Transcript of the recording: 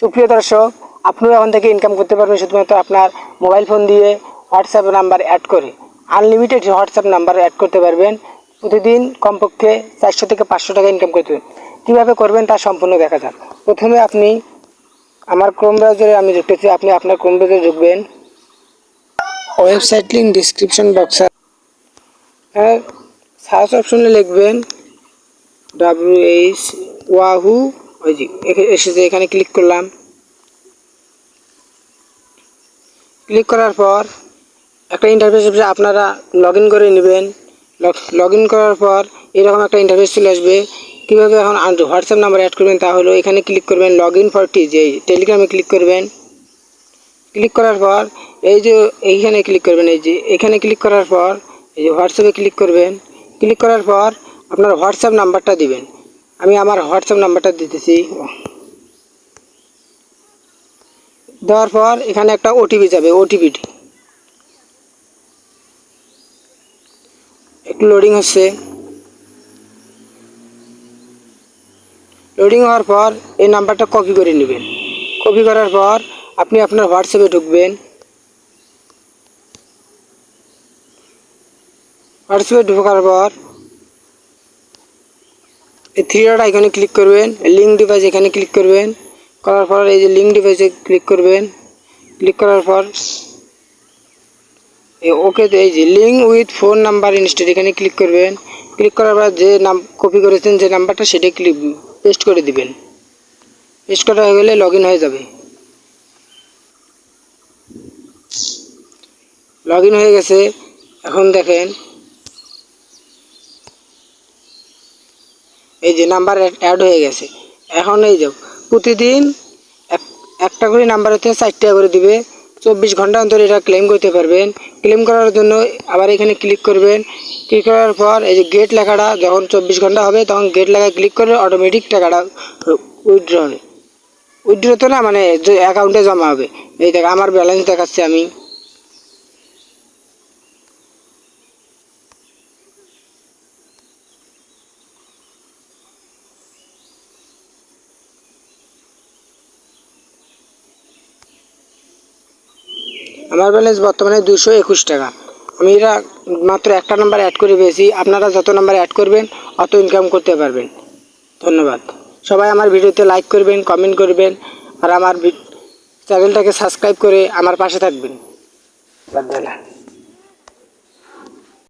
সুপ্রিয় দর্শক, আপনিও এখন থেকে ইনকাম করতে পারবেন শুধুমাত্র আপনার মোবাইল ফোন দিয়ে হোয়াটসঅ্যাপ নাম্বার অ্যাড করে। আনলিমিটেড হোয়াটসঅ্যাপ নাম্বার অ্যাড করতে পারবেন। প্রতিদিন কমপক্ষে 400 থেকে 500 টাকা ইনকাম করতে পারবেন। কীভাবে করবেন তা সম্পূর্ণ দেখা যাক। প্রথমে আপনি আমার ক্রোম ব্রাউজারে আমি ঢুকতেছি, আপনি আপনার ক্রোম ব্রাউজারে ঢুকবেন। ওয়েবসাইট লিঙ্ক ডিসক্রিপশন বক্সে সার্চ অপশনে লিখবেন WH ওয়াহু, ওই যে এসেছে, এখানে ক্লিক করলাম। ক্লিক করার পর একটা ইন্টারফেস আসবে, আপনারা লগ ইন করে নেবেন। লগ ইন করার পর এরকম একটা ইন্টারফেস চলে আসবে। কীভাবে এখন হোয়াটসঅ্যাপ নাম্বার অ্যাড করবেন তা হলো এখানে ক্লিক করবেন, লগ ইন ফর টিজে টেলিগ্রামে ক্লিক করবেন। ক্লিক করার পর এই যে এইখানে ক্লিক করবেন, এই যে এখানে ক্লিক করার পর এই যে হোয়াটসঅ্যাপে ক্লিক করবেন। ক্লিক করার পর আপনার হোয়াটসঅ্যাপ নাম্বারটা দিবেন। আমি আমার হোয়াটসঅ্যাপ নাম্বারটা দিতেছি। দেওয়ার পর এখানে একটা ওটিপি যাবে, ওটিপিটি একটু লোডিং হচ্ছে। লোডিং হওয়ার পর এই নাম্বারটা কপি করে নেবেন। কপি করার পর আপনি আপনার হোয়াটসঅ্যাপে ঢুকবেন। হোয়াটসঅ্যাপে ঢোকার পর এই থ্রি ডট আইকনে ক্লিক করবেন, লিঙ্ক ডিভাইস এখানে ক্লিক করবেন। করার পর এই যে লিঙ্ক ডিভাইসে ক্লিক করবেন। ক্লিক করার পর ওকে, এই যে link with phone number instead এখানে ক্লিক করবেন। ক্লিক করার পর যে কপি করেছেন যে নাম্বারটা সেটা পেস্ট করে দিবেন। পেস্ট করা হয়ে গেলে লগ ইন হয়ে যাবে। লগ ইন হয়ে গেছে। এখন দেখেন এই যে নাম্বার অ্যাড হয়ে গেছে। এখন এই যে প্রতিদিন একটা করে নাম্বার হতে 4 টাকা করে দিবে। 24 ঘন্টা অন্তর এটা ক্লেম করতে পারবেন। ক্লেম করার জন্য আবার এখানে ক্লিক করবেন। ক্লিক করার পর এই যে গেট লেখাটা যখন 24 ঘন্টা হবে তখন গেট লেখায় ক্লিক করে অটোমেটিক টাকাটা উইথড্র হবে। উইথড্র তো না, মানে যে অ্যাকাউন্টে জমা হবে। এই দেখ আমার ব্যালেন্স দেখাচ্ছে। আমি আমার ব্যালেন্স বর্তমানে 221 টাকা। আমি এটা মাত্র একটা নাম্বার অ্যাড করে পেয়েছি। আপনারা যত নাম্বার অ্যাড করবেন অত ইনকাম করতে পারবেন। ধন্যবাদ। সবাই আমার ভিডিওতে লাইক করবেন, কমেন্ট করবেন, আর আমার চ্যানেলটাকে সাবস্ক্রাইব করে আমার পাশে থাকবেন।